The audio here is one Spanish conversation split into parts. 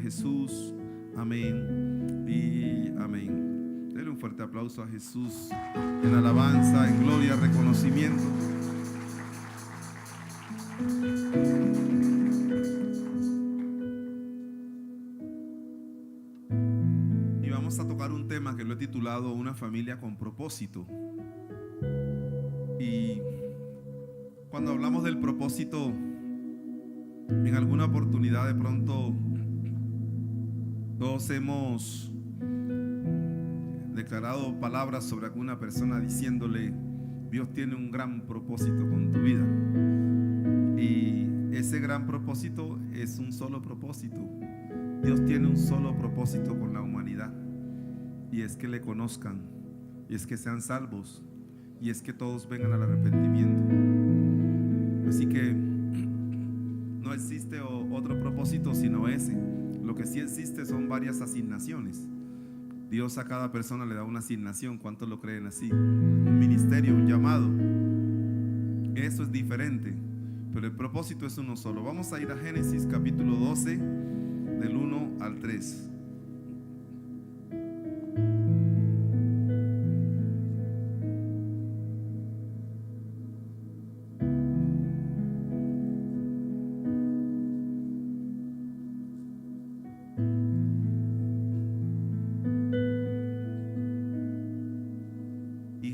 de Jesús. Amén y amén. Denle un fuerte aplauso a Jesús en alabanza, en gloria, reconocimiento. Y vamos a tocar un tema que lo he titulado Una familia con propósito. Y cuando hablamos del propósito, en alguna oportunidad de pronto todos hemos declarado palabras sobre alguna persona diciéndole: Dios tiene un gran propósito con tu vida. Y ese gran propósito es un solo propósito. Dios tiene un solo propósito con la humanidad, y es que le conozcan, y es que sean salvos, y es que todos vengan al arrepentimiento. Así que no existe otro propósito sino ese. Lo que sí existe son varias asignaciones. Dios a cada persona le da una asignación. ¿Cuántos lo creen así? Un ministerio, un llamado. Eso es diferente, pero el propósito es uno solo. Vamos a ir a Génesis capítulo 12, del 1 al 3.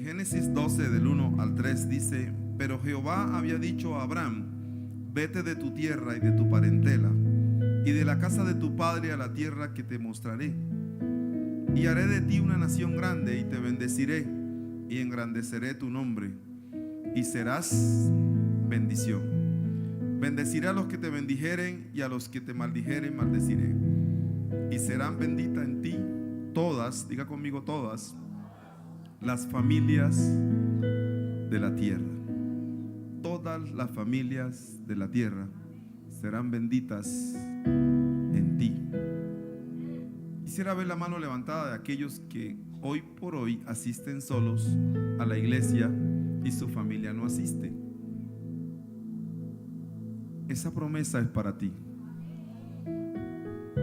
Génesis 12 del 1 al 3 dice: Pero Jehová había dicho a Abraham: Vete de tu tierra y de tu parentela y de la casa de tu padre a la tierra que te mostraré, y haré de ti una nación grande, y te bendeciré y engrandeceré tu nombre, y serás bendición. Bendeciré a los que te bendijeren, y a los que te maldijeren maldeciré, y serán benditas en ti todas, diga conmigo, todas las familias de la tierra. Todas las familias de la tierra serán benditas en ti. Quisiera ver la mano levantada de aquellos que hoy por hoy asisten solos a la iglesia y su familia no asiste. Esa promesa es para ti.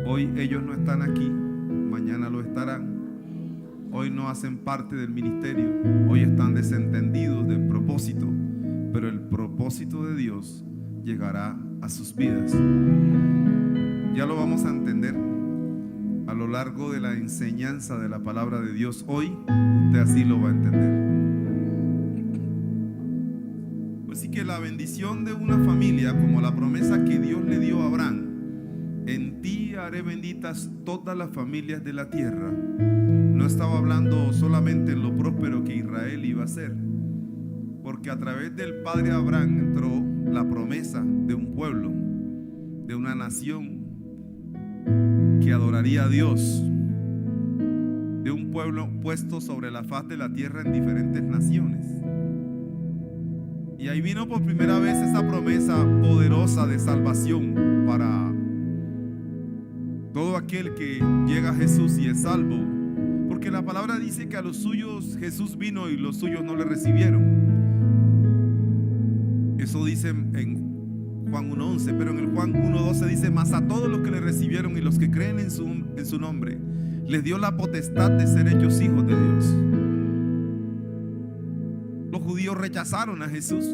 Hoy ellos no están aquí, mañana lo estarán. Hoy no hacen parte del ministerio, hoy están desentendidos del propósito, pero el propósito de Dios llegará a sus vidas. Ya lo vamos a entender a lo largo de la enseñanza de la palabra de Dios. Hoy usted así lo va a entender. Pues sí, que la bendición de una familia, como la promesa que Dios le dio a Abraham: en ti haré benditas todas las familias de la tierra, no estaba hablando solamente en lo próspero que Israel iba a ser, porque a través del padre Abraham entró la promesa de un pueblo, de una nación que adoraría a Dios, de un pueblo puesto sobre la faz de la tierra en diferentes naciones. Y ahí vino por primera vez esa promesa poderosa de salvación para todo aquel que llega a Jesús y es salvo. Porque la palabra dice que a los suyos Jesús vino y los suyos no le recibieron. Eso dice en Juan 1:11, pero en el Juan 1:12 dice: Mas a todos los que le recibieron y los que creen en su nombre, les dio la potestad de ser hechos hijos de Dios. Los judíos rechazaron a Jesús.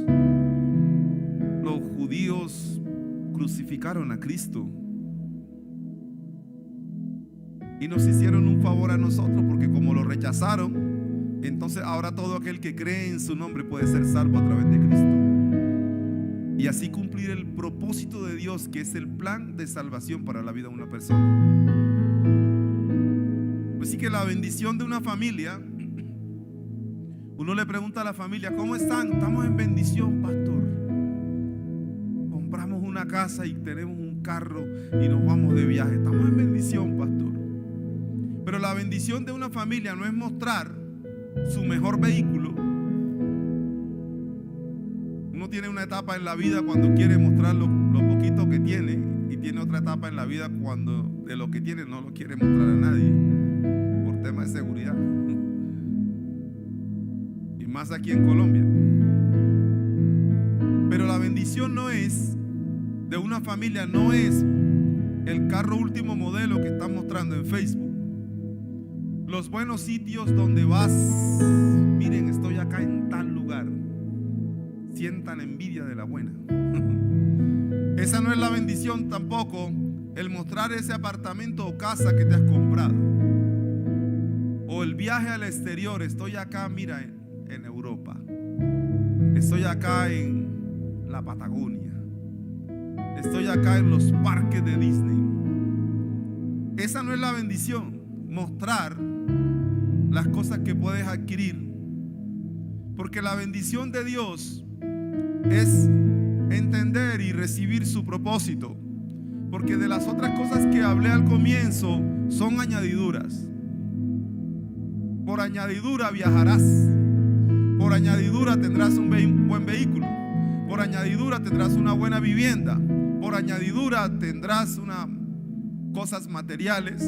Los judíos crucificaron a Cristo. Y nos hicieron un favor a nosotros, porque como lo rechazaron, entonces ahora todo aquel que cree en su nombre puede ser salvo a través de Cristo. Y así cumplir el propósito de Dios, que es el plan de salvación para la vida de una persona. Pues sí, que la bendición de una familia, uno le pregunta a la familia: ¿cómo están? Estamos en bendición, pastor. Compramos una casa y tenemos un carro y nos vamos de viaje. Estamos en bendición, pastor. Pero la bendición de una familia no es mostrar su mejor vehículo. Uno tiene una etapa en la vida cuando quiere mostrar lo poquito que tiene, y tiene otra etapa en la vida cuando de lo que tiene no lo quiere mostrar a nadie por tema de seguridad. Y más aquí en Colombia. Pero la bendición no es de una familia, no es el carro último modelo que están mostrando en Facebook, los buenos sitios donde vas. Miren, estoy acá en tal lugar. Sientan envidia de la buena. Esa no es la bendición tampoco, el mostrar ese apartamento o casa que te has comprado, o el viaje al exterior. Estoy acá, mira, en Europa. Estoy acá en la Patagonia. Estoy acá en los parques de Disney. Esa no es la bendición, mostrar las cosas que puedes adquirir. Porque la bendición de Dios es entender y recibir su propósito. Porque de las otras cosas que hablé al comienzo son añadiduras. Por añadidura viajarás. Por añadidura tendrás un buen vehículo. Por añadidura tendrás una buena vivienda. Por añadidura tendrás cosas materiales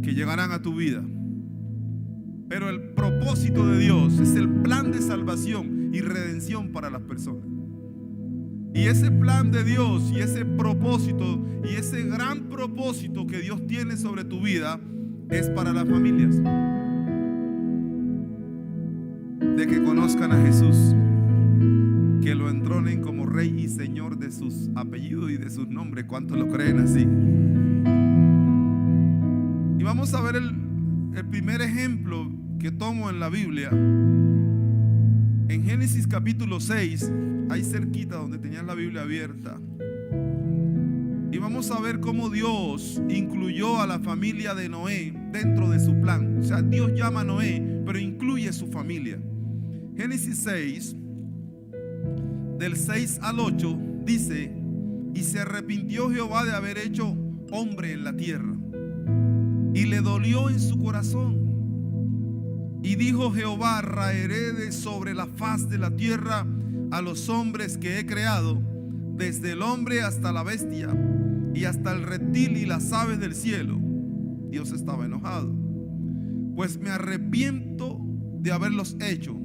que llegarán a tu vida. Pero el propósito de Dios es el plan de salvación y redención para las personas. Y ese plan de Dios y ese propósito y ese gran propósito que Dios tiene sobre tu vida es para las familias. De que conozcan a Jesús, que lo entronen como Rey y Señor de sus apellidos y de sus nombres. ¿Cuántos lo creen así? Y vamos a ver el primer ejemplo que tomo en la Biblia. En Génesis capítulo 6, ahí cerquita donde tenían la Biblia abierta. Y vamos a ver cómo Dios incluyó a la familia de Noé dentro de su plan. O sea, Dios llama a Noé, pero incluye su familia. Génesis 6, del 6 al 8, dice: y se arrepintió Jehová de haber hecho hombre en la tierra, y le dolió en su corazón. Y dijo Jehová: raeré de sobre la faz de la tierra a los hombres que he creado, desde el hombre hasta la bestia, y hasta el reptil y las aves del cielo. Dios estaba enojado, pues me arrepiento de haberlos hecho.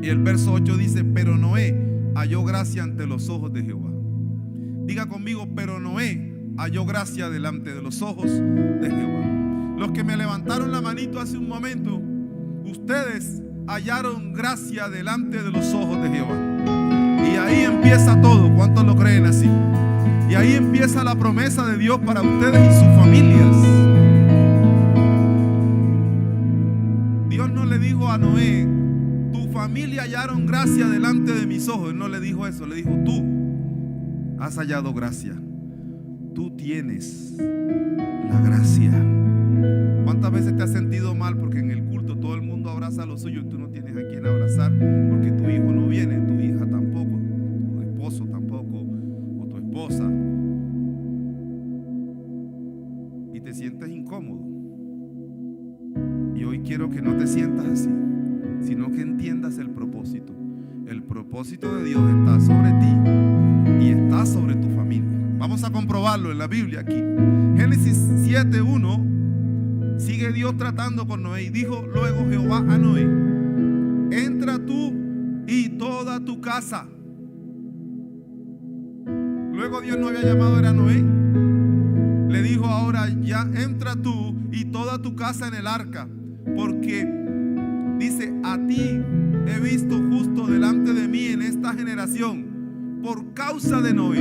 Y el verso 8 dice: pero Noé halló gracia ante los ojos de Jehová. Diga conmigo: pero Noé halló gracia delante de los ojos de Jehová. Los que me levantaron la manito hace un momento, ustedes hallaron gracia delante de los ojos de Jehová. Y ahí empieza todo. ¿Cuántos lo creen así? Y ahí empieza la promesa de Dios para ustedes y sus familias. Dios no le dijo a Noé: tu familia hallaron gracia delante de mis ojos. Él no le dijo eso, le dijo: tú has hallado gracia. Tú tienes la gracia. ¿Cuántas veces te has sentido mal porque en el culto todo el mundo abraza a lo suyo y tú no tienes a quien abrazar? Porque tu hijo no viene, tu hija tampoco, tu esposo tampoco, o tu esposa. Y te sientes incómodo. Y hoy quiero que no te sientas así, sino que entiendas el propósito. El propósito de Dios está sobre ti y está sobre tu familia. Vamos a comprobarlo en la Biblia aquí. Génesis 7:1. Sigue Dios tratando con Noé. Y dijo luego Jehová a Noé: entra tú y toda tu casa. Luego Dios no había llamado a Noé. Le dijo: ahora ya entra tú y toda tu casa en el arca, porque dice: a ti he visto justo delante de mí en esta generación. Por causa de Noé,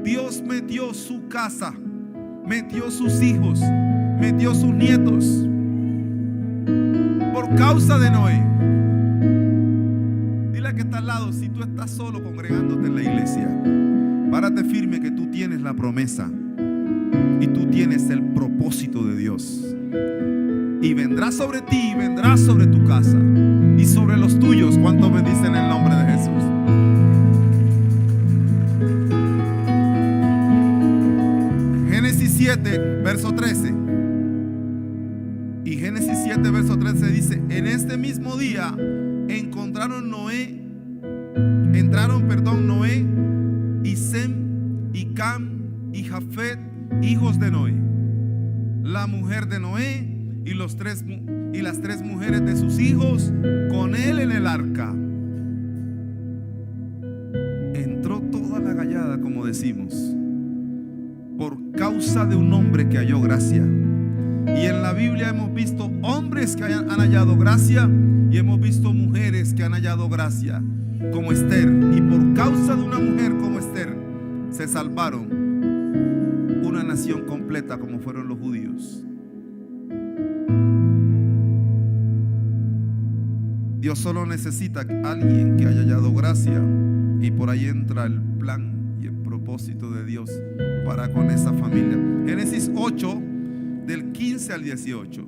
Dios metió su casa, metió sus hijos, metió sus nietos. Por causa de Noé. Dile al que está al lado: si tú estás solo congregándote en la iglesia, párate firme que tú tienes la promesa y tú tienes el propósito de Dios. Y vendrá sobre ti y vendrá sobre tu casa y sobre los tuyos. ¿Cuántos bendicen el nombre de Jesús? Génesis 7, verso 13. Y Génesis 7, verso 13 dice: en este mismo día entraron Noé y Sem y Cam y Jafet, hijos de Noé, la mujer de Noé y las tres mujeres de sus hijos con él en el arca. Entró toda la gallada, como decimos, por causa de un hombre que halló gracia. Y en la Biblia hemos visto hombres que han hallado gracia y hemos visto mujeres que han hallado gracia, como Esther. Y por causa de una mujer como Esther se salvaron una nación completa, como fueron los judíos. Dios solo necesita a alguien que haya hallado gracia, y por ahí entra el plan y el propósito de Dios para con esa familia. Génesis 8 del 15 al 18.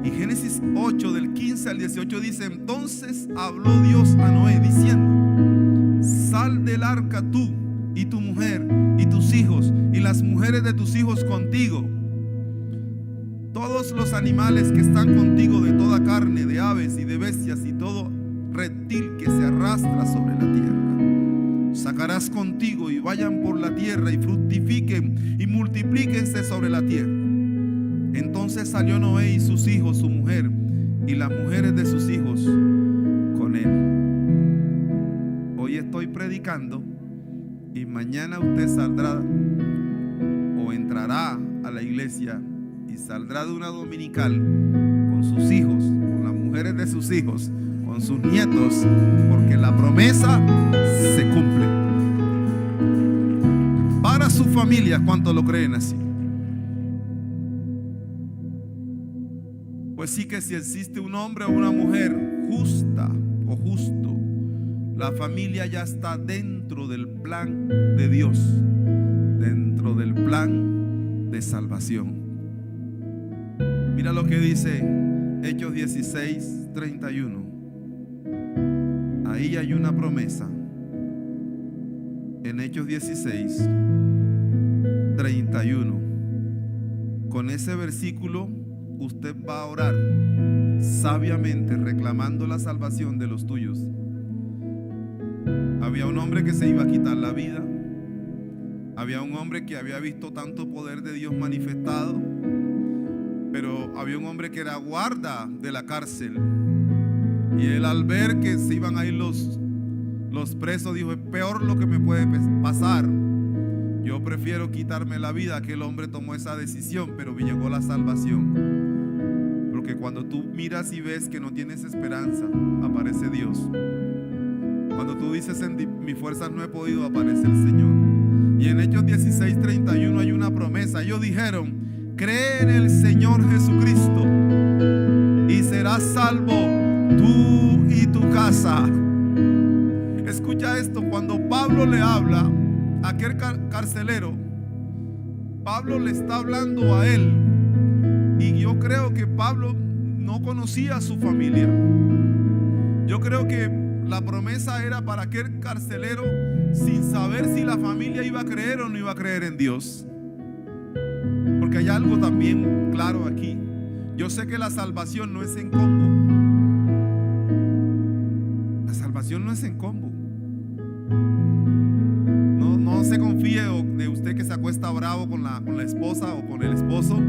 Y Génesis 8 del 15 al 18 dice: entonces habló Dios a Noé diciendo: sal del arca tú y tu mujer y tus hijos y las mujeres de tus hijos contigo, todos los animales que están contigo, de toda carne, de aves y de bestias y todo reptil que se arrastra sobre la tierra, sacarás contigo, y vayan por la tierra y fructifiquen y multiplíquense sobre la tierra. Entonces salió Noé y sus hijos, su mujer y las mujeres de sus hijos con él. Hoy estoy predicando y mañana usted saldrá o entrará a la iglesia y saldrá de una dominical con sus hijos, con las mujeres de sus hijos, con sus nietos, porque la promesa se cumple para su familia. ¿Cuántos lo creen así? Pues sí, que si existe un hombre o una mujer justa o justo, la familia ya está dentro del plan de Dios, dentro del plan de salvación. Mira lo que dice Hechos 16, 31. Ahí hay una promesa. En Hechos 16, 31. Con ese versículo usted va a orar sabiamente, reclamando la salvación de los tuyos. Había un hombre que se iba a quitar la vida. Había un hombre que había visto tanto poder de Dios manifestado, pero había un hombre que era guarda de la cárcel, y él, al ver que se iban a ir los presos, dijo: es peor lo que me puede pasar, yo prefiero quitarme la vida. Aquel hombre tomó esa decisión, pero llegó la salvación. Porque cuando tú miras y ves que no tienes esperanza, aparece Dios. Cuando tú dices: en mis fuerzas no he podido, aparece el Señor. Y en Hechos 16, 31 hay una promesa. Ellos dijeron: cree en el Señor Jesucristo y serás salvo tú y tu casa. Escucha esto: cuando Pablo le habla a aquel carcelero, Pablo le está hablando a él, y yo creo que Pablo no conocía a su familia. Yo creo que la promesa era para aquel carcelero sin saber si la familia iba a creer o no iba a creer en Dios. Porque hay algo también claro aquí. Yo sé que la salvación no es en combo. La salvación no es en combo. No se confíe de usted que se acuesta bravo con la esposa o con el esposo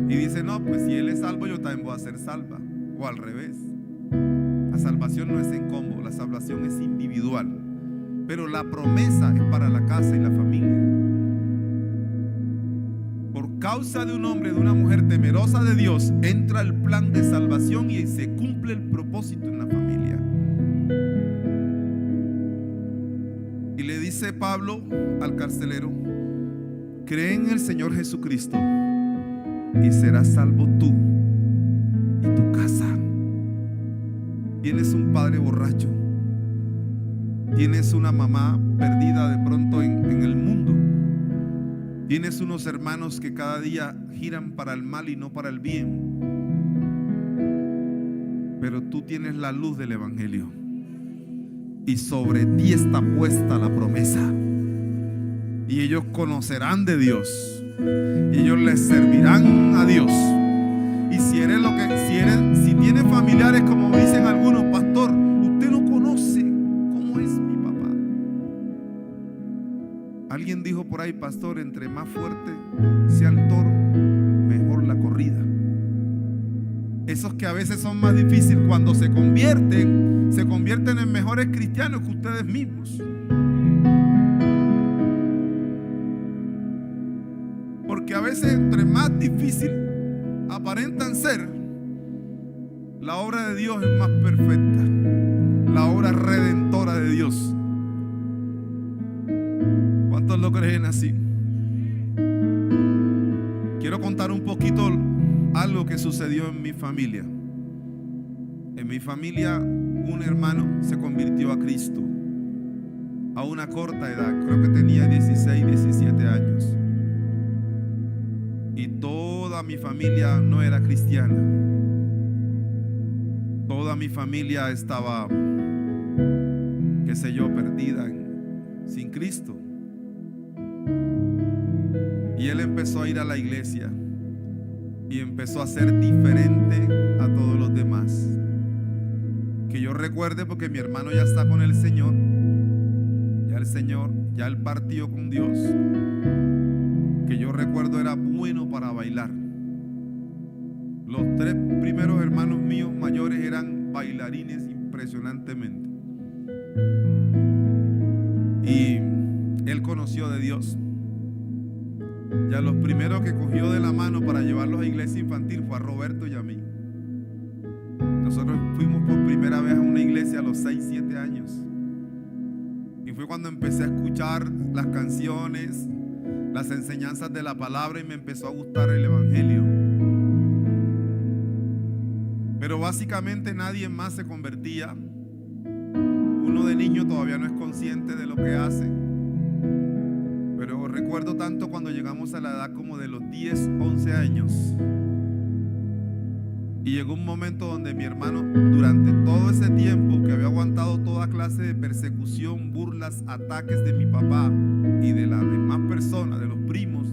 y dice: no, pues si él es salvo, yo también voy a ser salva. O al revés. La salvación no es en combo, la salvación es individual. Pero la promesa es para la casa y la familia. Por causa de un hombre, de una mujer temerosa de Dios, entra el plan de salvación y se cumple el propósito en la familia. Y le dice Pablo al carcelero: cree en el Señor Jesucristo y serás salvo tú y tu casa. Tienes un padre borracho, tienes una mamá perdida de pronto en el mundo, tienes unos hermanos que cada día giran para el mal y no para el bien, pero tú tienes la luz del Evangelio y sobre ti está puesta la promesa, y ellos conocerán de Dios y ellos les servirán a Dios. Y si tienes familiares, como dicen algunos: pastor, usted no conoce cómo es mi papá. Alguien dijo por ahí: pastor, entre más fuerte sea el toro, mejor la corrida. Esos que a veces son más difíciles, cuando se convierten en mejores cristianos que ustedes mismos. veces entre más difícil aparentan ser, la obra de Dios es más perfecta, la obra redentora de Dios. ¿Cuántos lo creen así? Quiero contar un poquito algo que sucedió en mi familia. En mi familia, un hermano se convirtió a Cristo a una corta edad, creo que tenía 16, 17 años. Y toda mi familia no era cristiana. Toda mi familia estaba, qué sé yo, perdida sin Cristo. Y él empezó a ir a la iglesia y empezó a ser diferente a todos los demás. Que yo recuerde, porque mi hermano ya está con el Señor. Ya él partió con Dios. Que yo recuerdo era bueno para bailar. Los 3 primeros hermanos míos mayores eran bailarines impresionantemente. Y él conoció de Dios. Ya los primeros que cogió de la mano para llevarlos a iglesia infantil fue a Roberto y a mí. Nosotros fuimos por primera vez a una iglesia a los 6, 7 años. Y fue cuando empecé a escuchar las canciones, las enseñanzas de la palabra, y me empezó a gustar el evangelio. Pero básicamente nadie más se convertía. Uno de niño todavía no es consciente de lo que hace. Pero recuerdo tanto cuando llegamos a la edad como de los 10, 11 años. Y llegó un momento donde mi hermano, durante todo ese tiempo que había aguantado toda clase de persecución, burlas, ataques de mi papá y de las demás personas, de los primos,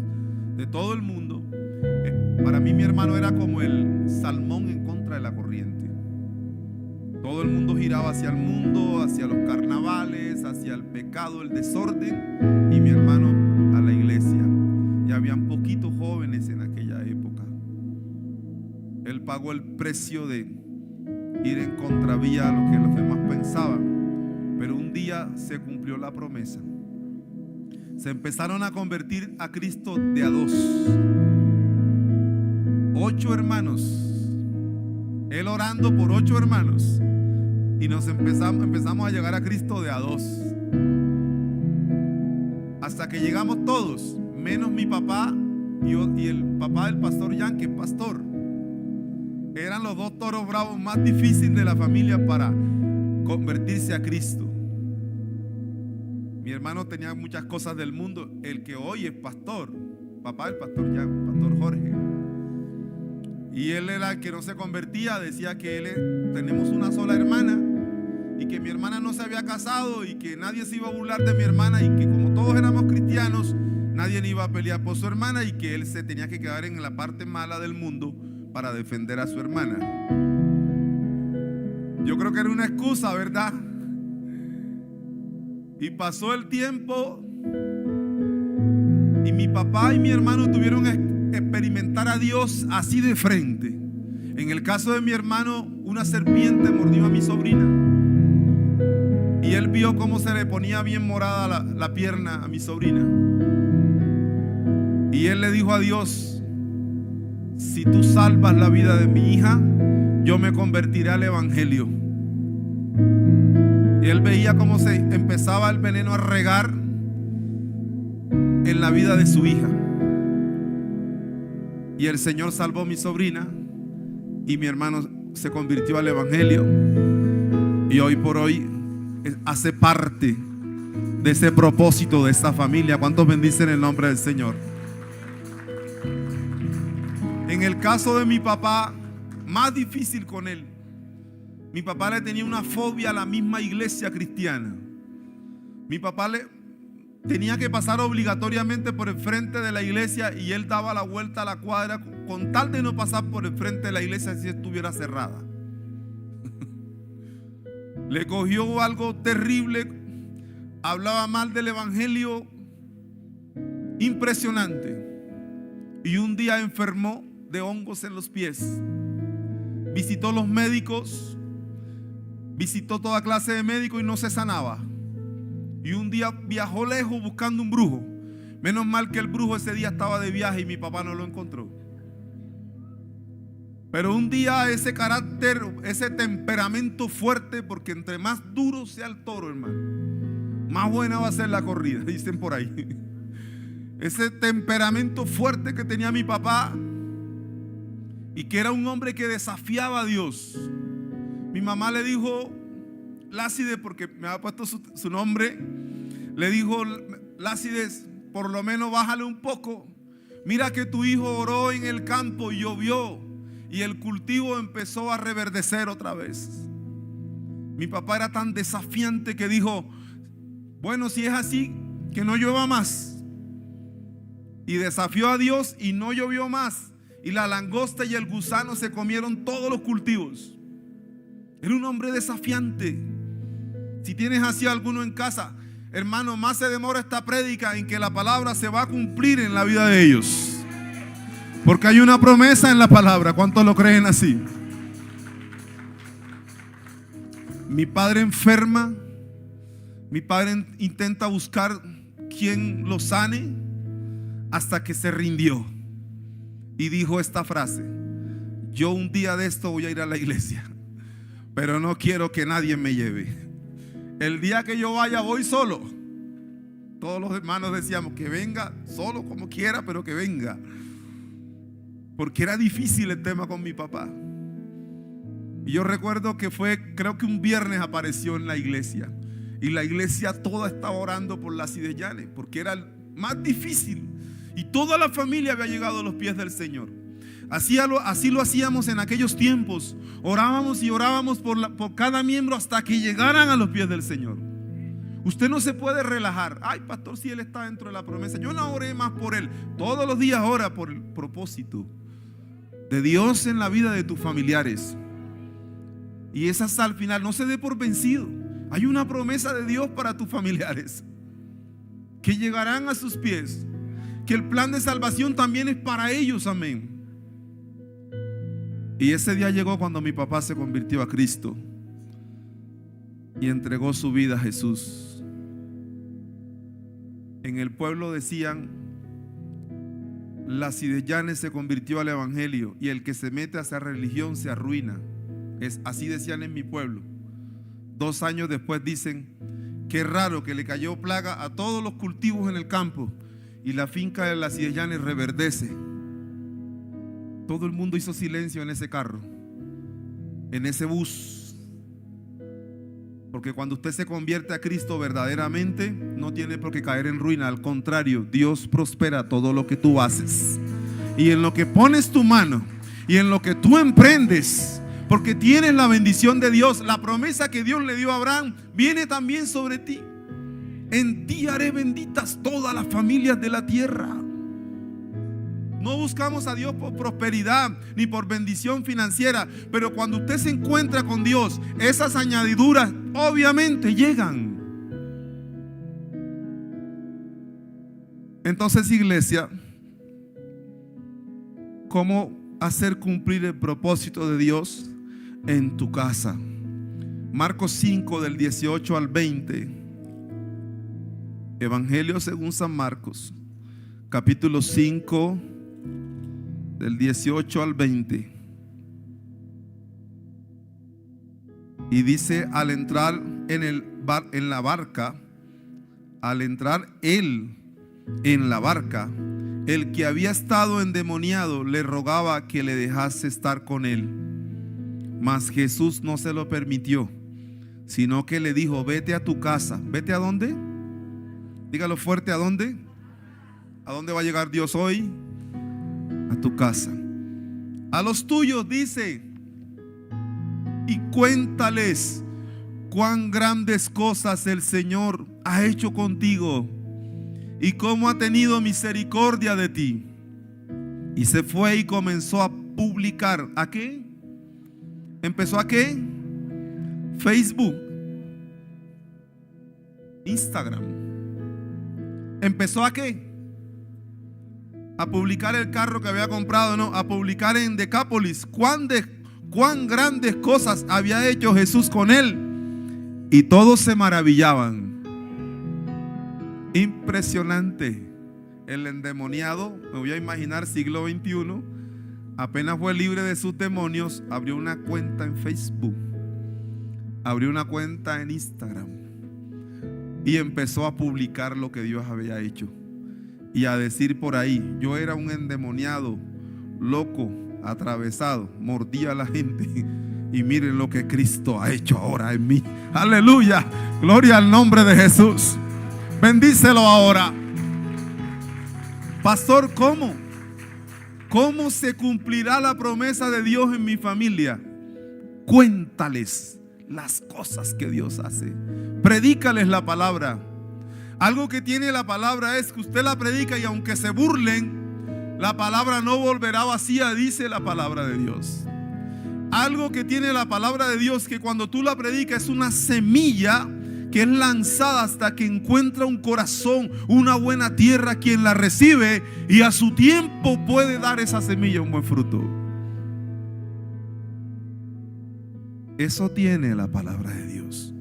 de todo el mundo, para mí mi hermano era como el salmón en contra de la corriente. Todo el mundo giraba hacia el mundo, hacia los carnavales, hacia el pecado, el desorden, y mi hermano a la iglesia. Y habían poquitos jóvenes en aquella época. Él pagó el precio de ir en contravía a lo que los demás pensaban. Pero un día se cumplió la promesa. Se empezaron a convertir a Cristo de a 2. 8 hermanos. Él orando por 8 hermanos. Y nos empezamos a llegar a Cristo de a 2. Hasta que llegamos todos, menos mi papá y el papá del pastor Jan, que es pastor. Eran los 2 toros bravos más difíciles de la familia para convertirse a Cristo. Mi hermano tenía muchas cosas del mundo. El que hoy es pastor, papá del pastor Jan, pastor Jorge. Y él era el que no se convertía. Decía que tenemos una sola hermana y que mi hermana no se había casado y que nadie se iba a burlar de mi hermana, y que como todos éramos cristianos, nadie iba a pelear por su hermana, y que él se tenía que quedar en la parte mala del mundo para defender a su hermana. Yo creo que era una excusa, ¿verdad? Y pasó el tiempo y mi papá y mi hermano tuvieron que experimentar a Dios así de frente. En el caso de mi hermano, una serpiente mordió a mi sobrina y él vio cómo se le ponía bien morada la pierna a mi sobrina. Y él le dijo a Dios: si tú salvas la vida de mi hija, yo me convertiré al evangelio. Y él veía cómo se empezaba el veneno a regar en la vida de su hija. Y el Señor salvó a mi sobrina y mi hermano se convirtió al evangelio. Y hoy por hoy hace parte de ese propósito de esta familia. ¿Cuántos bendicen el nombre del Señor? En el caso de mi papá, más difícil con él. Mi papá le tenía una fobia a la misma iglesia cristiana. Mi papá tenía que pasar obligatoriamente por el frente de la iglesia y él daba la vuelta a la cuadra con tal de no pasar por el frente de la iglesia si estuviera cerrada. Le cogió algo terrible. Hablaba mal del evangelio, impresionante. Y un día enfermó de hongos en los pies. Visitó los médicos, visitó toda clase de médicos y no se sanaba. Y un día viajó lejos buscando un brujo. Menos mal que el brujo ese día estaba de viaje y mi papá no lo encontró. Pero un día ese carácter, ese temperamento fuerte, porque entre más duro sea el toro, hermano, más buena va a ser la corrida, dicen por ahí. Ese temperamento fuerte que tenía mi papá, y que era un hombre que desafiaba a Dios. Mi mamá le dijo, Lácides, porque me había puesto su nombre, le dijo, Lácides, por lo menos bájale un poco. Mira que tu hijo oró en el campo y llovió y el cultivo empezó a reverdecer otra vez. Mi papá era tan desafiante que dijo, bueno, si es así, que no llueva más. Y desafió a Dios y no llovió más. Y la langosta y el gusano se comieron todos los cultivos. Era un hombre desafiante. Si tienes así alguno en casa, hermano, más se demora esta prédica en que la palabra se va a cumplir en la vida de ellos. Porque hay una promesa en la palabra. ¿Cuántos lo creen así? Mi padre enferma. Mi padre intenta buscar quien lo sane, hasta que se rindió y dijo esta frase: yo un día de esto voy a ir a la iglesia, pero no quiero que nadie me lleve. El día que yo vaya voy solo. Todos los hermanos decíamos que venga solo como quiera, pero que venga, porque era difícil el tema con mi papá. Y yo recuerdo que fue, creo que un viernes apareció en la iglesia, y la iglesia toda estaba orando por Lácides Llanes, porque era el más difícil, y toda la familia había llegado a los pies del Señor. Así lo hacíamos en aquellos tiempos. Orábamos y orábamos por cada miembro hasta que llegaran a los pies del Señor. Usted no se puede relajar. Ay, pastor, si él está dentro de la promesa, yo no oré más por él. Todos los días ora por el propósito de Dios en la vida de tus familiares. Y esa al final no se dé por vencido. Hay una promesa de Dios para tus familiares, que llegarán a sus pies, que el plan de salvación también es para ellos, amén. Y ese día llegó cuando mi papá se convirtió a Cristo y entregó su vida a Jesús. En el pueblo decían, Lácides Llanes se convirtió al evangelio, y el que se mete a esa religión se arruina. Así decían en mi pueblo. 2 años después dicen, qué raro que le cayó plaga a todos los cultivos en el campo y la finca de Lácides Llanes reverdece. Todo el mundo hizo silencio en ese carro, en ese bus, porque cuando usted se convierte a Cristo verdaderamente, no tiene por qué caer en ruina. Al contrario, Dios prospera todo lo que tú haces, y en lo que pones tu mano y en lo que tú emprendes, porque tienes la bendición de Dios. La promesa que Dios le dio a Abraham viene también sobre ti. En ti haré benditas todas las familias de la tierra. No buscamos a Dios por prosperidad ni por bendición financiera, pero cuando usted se encuentra con Dios, esas añadiduras obviamente llegan. Entonces, iglesia, ¿cómo hacer cumplir el propósito de Dios en tu casa? Marcos 5 del 18 al 20. Evangelio según San Marcos, capítulo 5 del 18 al 20. Y dice, al entrar en la barca, al entrar él en la barca, el que había estado endemoniado le rogaba que le dejase estar con él. Mas Jesús no se lo permitió, sino que le dijo, vete a tu casa. ¿Vete a dónde? Dígalo fuerte, ¿a dónde? ¿A dónde va a llegar Dios hoy? A tu casa. A los tuyos, dice, y cuéntales cuán grandes cosas el Señor ha hecho contigo y cómo ha tenido misericordia de ti. Y se fue y comenzó a publicar. ¿A qué? ¿Empezó a qué? Facebook, Instagram. ¿Empezó a qué? A publicar el carro que había comprado, no, a publicar en Decápolis cuán grandes cosas había hecho Jesús con él. Y todos se maravillaban. Impresionante. el endemoniado, me voy a imaginar siglo XXI, apenas fue libre de sus demonios, abrió una cuenta en Facebook, abrió una cuenta en Instagram y empezó a publicar lo que Dios había hecho y a decir por ahí: yo era un endemoniado, loco, atravesado, mordía a la gente y miren lo que Cristo ha hecho ahora en mí. Aleluya, gloria al nombre de Jesús. Bendícelo ahora. Pastor, ¿cómo? ¿Cómo se cumplirá la promesa de Dios en mi familia? Cuéntales las cosas que Dios hace. Predícales la palabra. Algo que tiene la palabra es que usted la predica y aunque se burlen, la palabra no volverá vacía, dice la palabra de Dios. Algo que tiene la palabra de Dios, que cuando tú la predicas es una semilla que es lanzada hasta que encuentra un corazón, una buena tierra, quien la recibe y a su tiempo puede dar esa semilla un buen fruto. Eso tiene la palabra de Dios.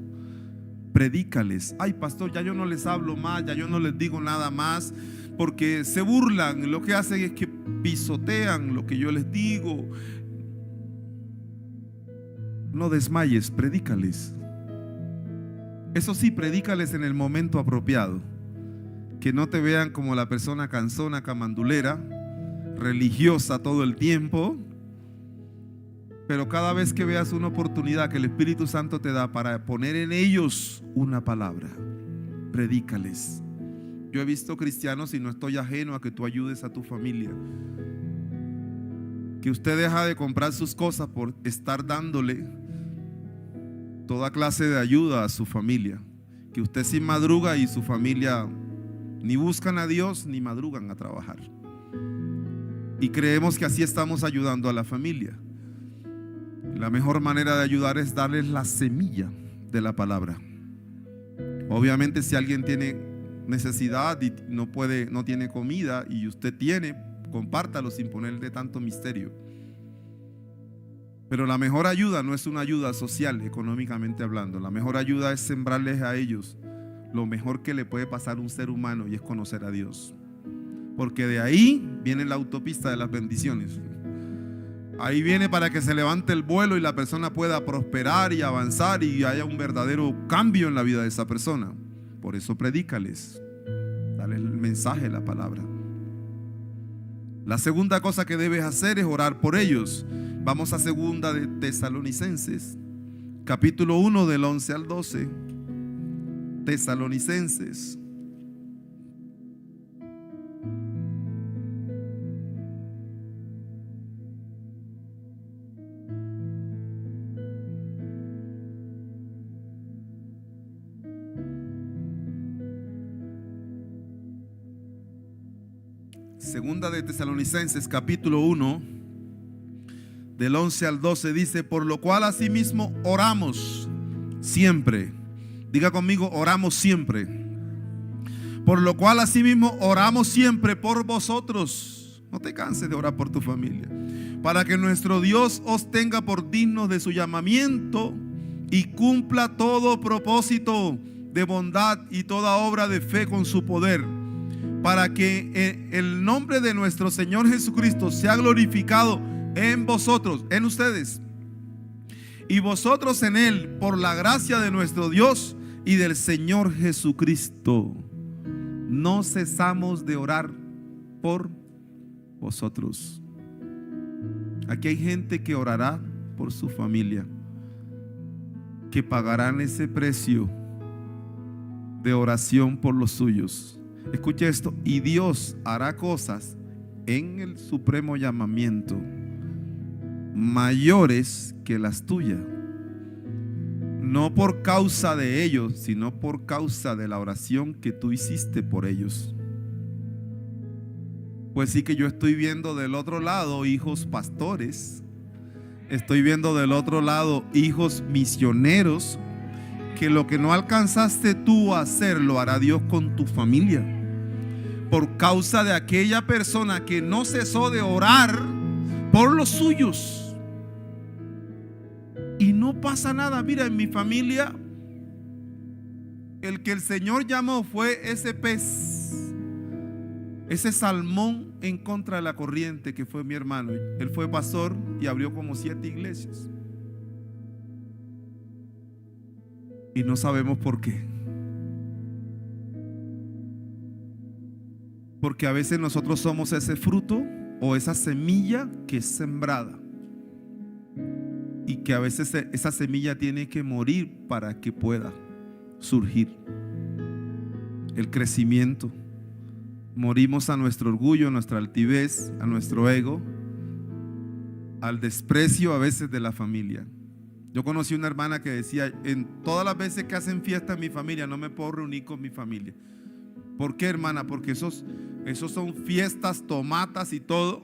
Predícales. Ay, pastor, ya yo no les hablo más, ya yo no les digo nada más, porque se burlan. Lo que hacen es que pisotean lo que yo les digo. No desmayes, predícales. Eso sí, predícales en el momento apropiado. Que no te vean como la persona cansona, camandulera, religiosa todo el tiempo. Pero cada vez que veas una oportunidad que el Espíritu Santo te da para poner en ellos una palabra, predícales. Yo he visto cristianos, y no estoy ajeno a que tú ayudes a tu familia, que usted deja de comprar sus cosas por estar dándole toda clase de ayuda a su familia. Que usted sí madruga y su familia ni buscan a Dios ni madrugan a trabajar. Y creemos que así estamos ayudando a la familia. La mejor manera de ayudar es darles la semilla de la palabra. Obviamente, si alguien tiene necesidad y no tiene comida y usted tiene, compártalo sin ponerle tanto misterio. Pero la mejor ayuda no es una ayuda social, económicamente hablando. La mejor ayuda es sembrarles a ellos lo mejor que le puede pasar a un ser humano, y es conocer a Dios. Porque de ahí viene la autopista de las bendiciones. Ahí viene para que se levante el vuelo y la persona pueda prosperar y avanzar y haya un verdadero cambio en la vida de esa persona. Por eso predícales, dale el mensaje, la palabra. La segunda cosa que debes hacer es orar por ellos. Vamos a segunda de Tesalonicenses, capítulo 1, del 11 al 12. Tesalonicenses. Segunda de Tesalonicenses, capítulo 1, del 11 al 12, dice: por lo cual asimismo oramos siempre. Diga conmigo: oramos siempre. Por lo cual asimismo oramos siempre por vosotros. No te canses de orar por tu familia, para que nuestro Dios os tenga por dignos de su llamamiento y cumpla todo propósito de bondad y toda obra de fe con su poder, para que el nombre de nuestro Señor Jesucristo sea glorificado en vosotros, en ustedes, y vosotros en Él, por la gracia de nuestro Dios y del Señor Jesucristo. No cesamos de orar por vosotros. Aquí hay gente que orará por su familia, que pagarán ese precio de oración por los suyos. Escuche esto: y Dios hará cosas en el supremo llamamiento mayores que las tuyas, no por causa de ellos, sino por causa de la oración que tú hiciste por ellos. Pues sí, que yo estoy viendo del otro lado hijos pastores, estoy viendo del otro lado hijos misioneros, que lo que no alcanzaste tú a hacer lo hará Dios con tu familia, por causa de aquella persona que no cesó de orar por los suyos. Y no pasa nada. Mira, en mi familia, el que el Señor llamó fue ese pez Ese salmón en contra de la corriente que fue mi hermano, él fue pastor y abrió como 7 iglesias. Y no sabemos por qué. Porque a veces nosotros somos ese fruto o esa semilla que es sembrada. Y que a veces esa semilla tiene que morir para que pueda surgir el crecimiento. Morimos a nuestro orgullo, a nuestra altivez, a nuestro ego, al desprecio a veces de la familia. Yo conocí una hermana que decía: en todas las veces que hacen fiesta en mi familia no me puedo reunir con mi familia. ¿Por qué, hermana? Porque esos son fiestas, tomatas y todo.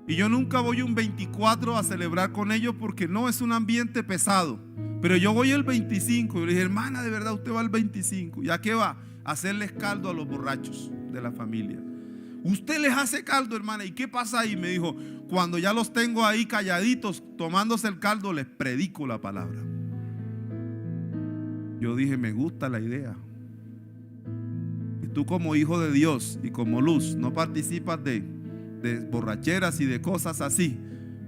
Y yo nunca voy un 24 a celebrar con ellos porque no es un ambiente pesado. Pero yo voy el 25. Y le dije: hermana, de verdad usted va el 25. ¿Y a qué va? A hacerles caldo a los borrachos de la familia. Usted les hace caldo, hermana. ¿Y qué pasa ahí? Me dijo: cuando ya los tengo ahí calladitos tomándose el caldo, les predico la palabra. Yo dije: me gusta la idea. Y tú, como hijo de Dios y como luz, no participas de borracheras y de cosas así,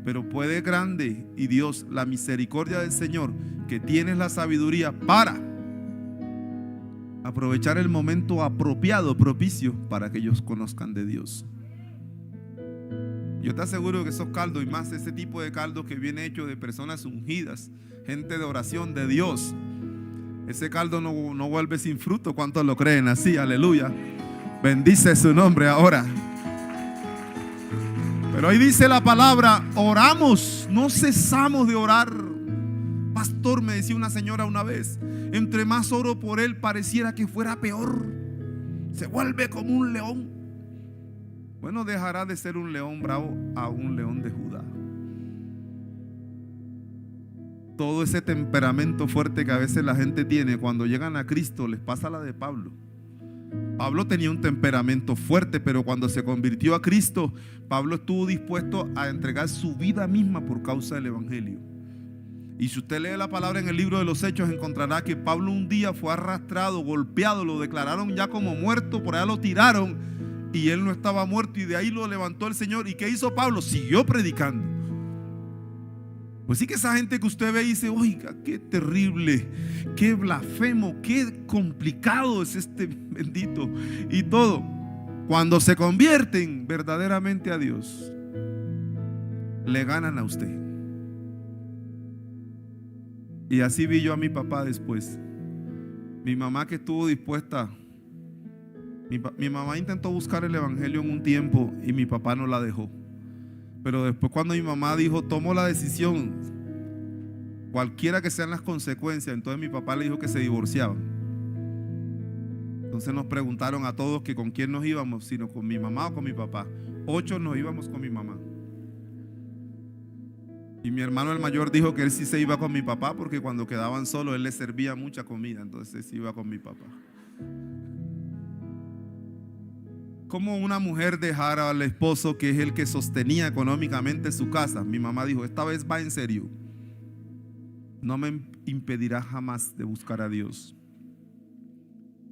pero puede grande y Dios, la misericordia del Señor, que tienes la sabiduría para aprovechar el momento apropiado, propicio, para que ellos conozcan de Dios. Yo te aseguro que esos caldos, y más ese tipo de caldo que viene hecho de personas ungidas, gente de oración de Dios, ese caldo no vuelve sin fruto. ¿Cuántos lo creen así? Aleluya. Bendice su nombre ahora. Pero ahí dice la palabra: oramos, no cesamos de orar. Pastor, me decía una señora una vez, entre más oro por él pareciera que fuera peor. Se vuelve como un león. Bueno, dejará de ser un león bravo a un león de Judá. Todo ese temperamento fuerte que a veces la gente tiene, cuando llegan a Cristo les pasa la de Pablo. Pablo tenía un temperamento fuerte, pero cuando se convirtió a Cristo, Pablo estuvo dispuesto a entregar su vida misma por causa del evangelio. Y si usted lee la palabra en el libro de los Hechos, encontrará que Pablo un día fue arrastrado, golpeado, lo declararon ya como muerto, por allá lo tiraron y él no estaba muerto, y de ahí lo levantó el Señor. ¿Y qué hizo Pablo? Siguió predicando. Pues sí, que esa gente que usted ve y dice: oiga, qué terrible, qué blasfemo, qué complicado es este bendito y todo. Cuando se convierten verdaderamente a Dios, le ganan a usted. Y así vi yo a mi papá después. Mi mamá, que estuvo dispuesta. Mi mamá intentó buscar el evangelio en un tiempo y mi papá no la dejó. Pero después, cuando mi mamá dijo, tomó la decisión, cualquiera que sean las consecuencias, entonces mi papá le dijo que se divorciaban. Entonces nos preguntaron a todos que con quién nos íbamos, sino con mi mamá o con mi papá. 8 nos íbamos con mi mamá. Y mi hermano el mayor dijo que él sí se iba con mi papá, porque cuando quedaban solos él les servía mucha comida, entonces se iba con mi papá. ¿Cómo una mujer dejara al esposo, que es el que sostenía económicamente su casa? Mi mamá dijo, esta vez va en serio. No me impedirá jamás de buscar a Dios.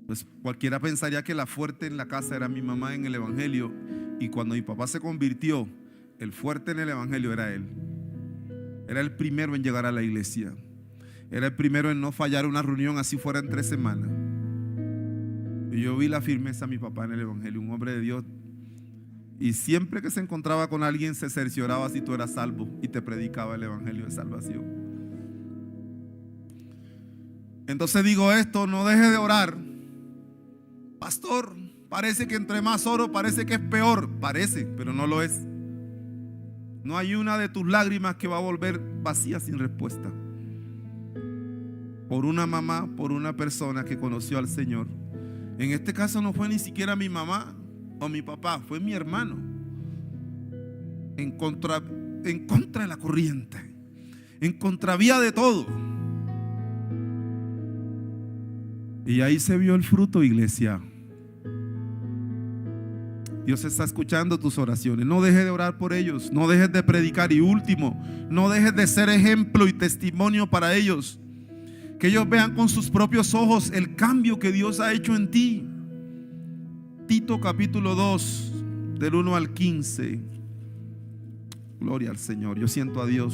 Pues cualquiera pensaría que la fuerte en la casa era mi mamá en el evangelio, y cuando mi papá se convirtió, el fuerte en el evangelio era él. Era el primero en llegar a la iglesia. Era el primero en no fallar una reunión, así fuera en 3 semanas. Y yo vi la firmeza de mi papá en el evangelio, un hombre de Dios. Y siempre que se encontraba con alguien se cercioraba si tú eras salvo y te predicaba el evangelio de salvación. Entonces digo esto, no deje de orar. Pastor, parece que entre más oro parece que es peor. Parece, pero no lo es. No hay una de tus lágrimas que va a volver vacía sin respuesta. Por una mamá, por una persona que conoció al Señor. En este caso no fue ni siquiera mi mamá o mi papá, fue mi hermano. En contra de la corriente, en contravía de todo. Y ahí se vio el fruto, iglesia. Dios está escuchando tus oraciones. No dejes de orar por ellos, no dejes de predicar. Y último, no dejes de ser ejemplo y testimonio para ellos. Que ellos vean con sus propios ojos el cambio que Dios ha hecho en ti. Tito capítulo 2, del 1 al 15. Gloria al Señor. Yo siento a Dios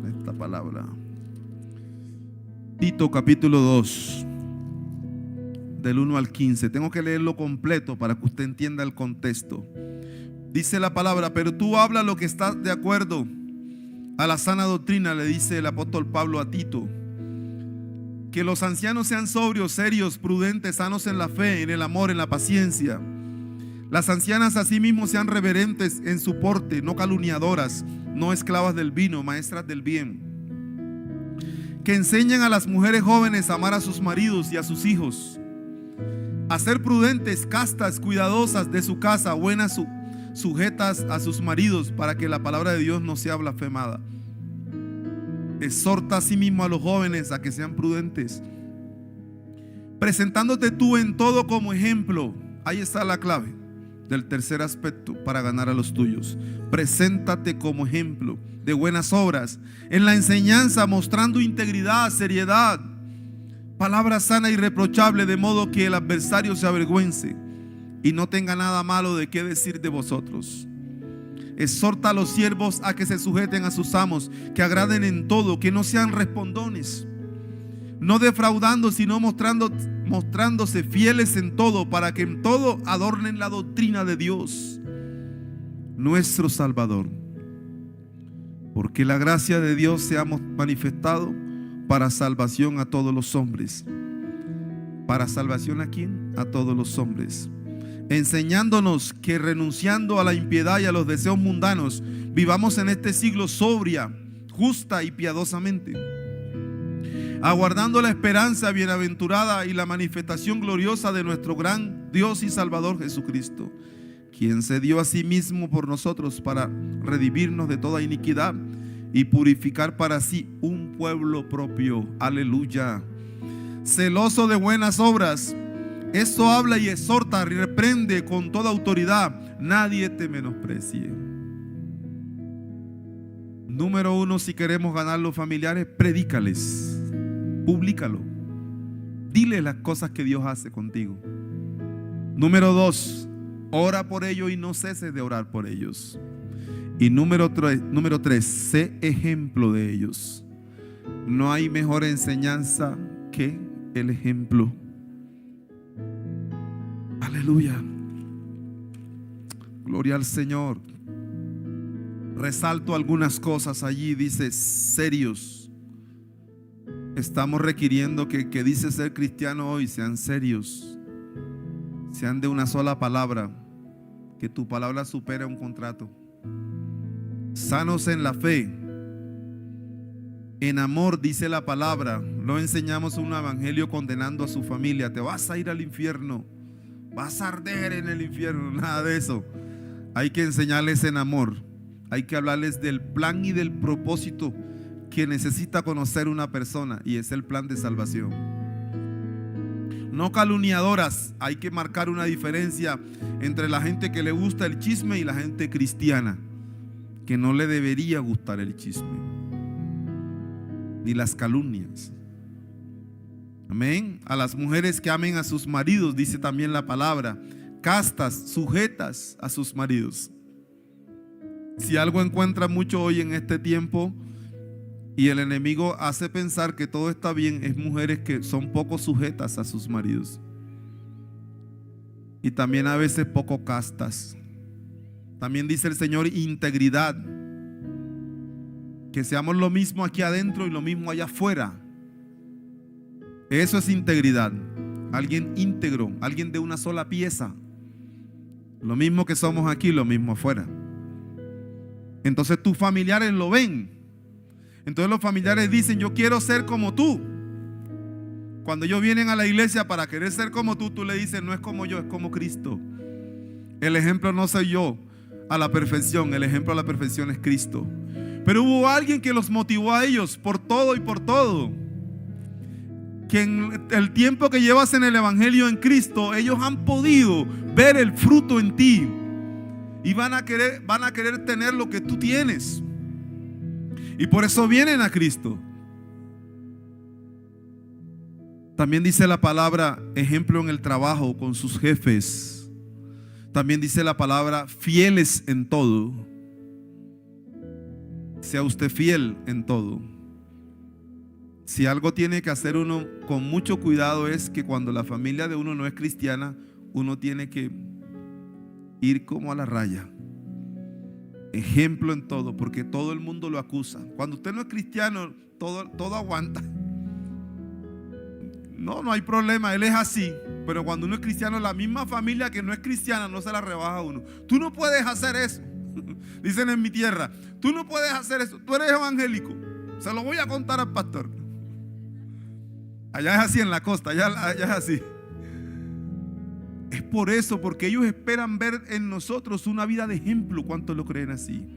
en esta palabra. Tito capítulo 2, del 1 al 15. Tengo que leerlo completo para que usted entienda el contexto. Dice la palabra: pero tú habla lo que está de acuerdo a la sana doctrina, le dice el apóstol Pablo a Tito. Que los ancianos sean sobrios, serios, prudentes, sanos en la fe, en el amor, en la paciencia. Las ancianas asimismo sean reverentes en su porte, no calumniadoras, no esclavas del vino, maestras del bien. Que enseñen a las mujeres jóvenes a amar a sus maridos y a sus hijos, a ser prudentes, castas, cuidadosas de su casa, buenas, sujetas a sus maridos, para que la palabra de Dios no sea blasfemada. Exhorta asimismo a los jóvenes a que sean prudentes, presentándote tú en todo como ejemplo. Ahí está la clave del tercer aspecto para ganar a los tuyos. Preséntate como ejemplo de buenas obras, en la enseñanza, mostrando integridad, seriedad, palabra sana y irreprochable, de modo que el adversario se avergüence y no tenga nada malo de qué decir de vosotros. Exhorta a los siervos a que se sujeten a sus amos, que agraden en todo, que no sean respondones, no defraudando, sino mostrándose fieles en todo, para que en todo adornen la doctrina de Dios, nuestro Salvador. Porque la gracia de Dios se ha manifestado para salvación a todos los hombres. ¿Para salvación a quién? A todos los hombres. Enseñándonos que renunciando a la impiedad y a los deseos mundanos, vivamos en este siglo sobria, justa y piadosamente, aguardando la esperanza bienaventurada y la manifestación gloriosa de nuestro gran Dios y Salvador Jesucristo, quien se dio a sí mismo por nosotros para redimirnos de toda iniquidad y purificar para sí un pueblo propio. Aleluya. Celoso de buenas obras. Esto habla y exhorta, reprende con toda autoridad. Nadie te menosprecie. Número 1, si queremos ganar los familiares, predícales, públicalo, dile las cosas que Dios hace contigo. Número 2, ora por ellos y no ceses de orar por ellos. Y número 3, sé ejemplo de ellos. No hay mejor enseñanza que el ejemplo. Aleluya. Gloria al Señor. Resalto algunas cosas allí. Dice serios. Estamos requiriendo que dice ser cristiano hoy sean serios, sean de una sola palabra, que tu palabra supere un contrato. Sanos en la fe, en amor, dice la palabra. No enseñamos un evangelio condenando a su familia. Te vas a ir al infierno, vas a arder en el infierno, nada de eso. Hay que enseñarles en amor. Hay que hablarles del plan y del propósito que necesita conocer una persona, y es el plan de salvación. No calumniadoras. Hay que marcar una diferencia entre la gente que le gusta el chisme y la gente cristiana, que no le debería gustar el chisme ni las calumnias. Amén. A las mujeres que amen a sus maridos, dice también la palabra, castas, sujetas a sus maridos. Si algo encuentra mucho hoy en este tiempo y el enemigo hace pensar que todo está bien, es mujeres que son poco sujetas a sus maridos, y también a veces poco castas. También dice el Señor integridad, que seamos lo mismo aquí adentro y lo mismo allá afuera. Eso es integridad. Alguien íntegro, alguien de una sola pieza. Lo mismo que somos aquí, lo mismo afuera. Entonces tus familiares lo ven. Entonces los familiares dicen: yo quiero ser como tú. Cuando ellos vienen a la iglesia para querer ser como tú le dices: no es como yo, es como Cristo. El ejemplo no soy yo a la perfección, el ejemplo a la perfección es Cristo. Pero hubo alguien que los motivó a ellos por todo y por todo. Que en el tiempo que llevas en el evangelio en Cristo, ellos han podido ver el fruto en ti y van a querer tener lo que tú tienes. Y por eso vienen a Cristo. También dice la palabra ejemplo en el trabajo con sus jefes. También dice la palabra fieles en todo. Sea usted fiel en todo. Si algo tiene que hacer uno con mucho cuidado es que cuando la familia de uno no es cristiana, uno tiene que ir como a la raya. Ejemplo en todo, porque todo el mundo lo acusa. Cuando usted no es cristiano, todo aguanta. No hay problema, él es así. Pero cuando uno es cristiano, la misma familia que no es cristiana no se la rebaja a uno. Tú no puedes hacer eso. Dicen en mi tierra, tú no puedes hacer eso, tú eres evangélico. Se lo voy a contar al pastor. Allá es así en la costa, allá es así. Es por eso, porque ellos esperan ver en nosotros una vida de ejemplo. ¿Cuántos lo creen así?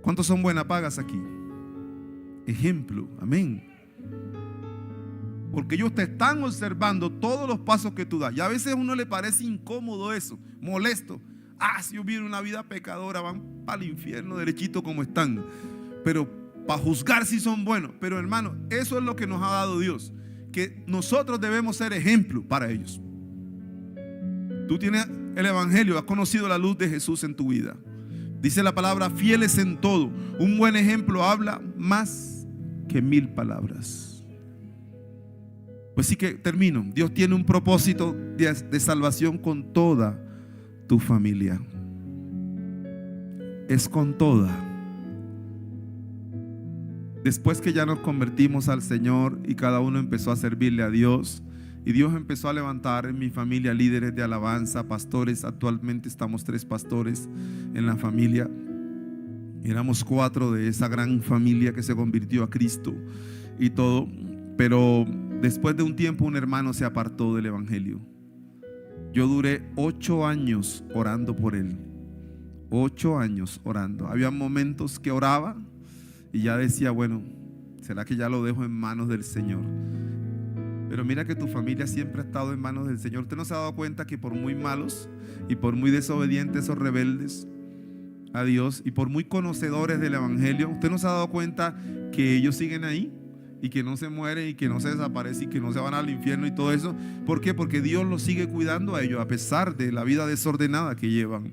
¿Cuántos son buenas pagas aquí? Ejemplo, amén. Porque ellos te están observando todos los pasos que tú das. Y a veces a uno le parece incómodo eso, molesto. Si hubiera una vida pecadora, van para el infierno derechito como están. Pero para juzgar si son buenos. Pero hermano, eso es lo que nos ha dado Dios, que nosotros debemos ser ejemplo para ellos. Tú tienes el evangelio, has conocido la luz de Jesús en tu vida. Dice la palabra fieles en todo. Un buen ejemplo habla más que 1000 palabras. Pues sí que termino. Dios tiene un propósito de salvación con toda tu familia. Es con toda. Después que ya nos convertimos al Señor y cada uno empezó a servirle a Dios, y Dios empezó a levantar en mi familia líderes de alabanza, pastores. Actualmente estamos 3 pastores en la familia. Éramos 4 de esa gran familia que se convirtió a Cristo y todo. Pero después de un tiempo un hermano se apartó del evangelio. Yo duré 8 años orando por él. 8 años orando. Había momentos que oraba y ya decía, bueno, ¿será que ya lo dejo en manos del Señor? Pero mira que tu familia siempre ha estado en manos del Señor. ¿Usted no se ha dado cuenta que por muy malos y por muy desobedientes o rebeldes a Dios y por muy conocedores del evangelio, usted no se ha dado cuenta que ellos siguen ahí? Y que no se mueren y que no se desaparecen y que no se van al infierno y todo eso? ¿Por qué? Porque Dios los sigue cuidando a ellos a pesar de la vida desordenada que llevan.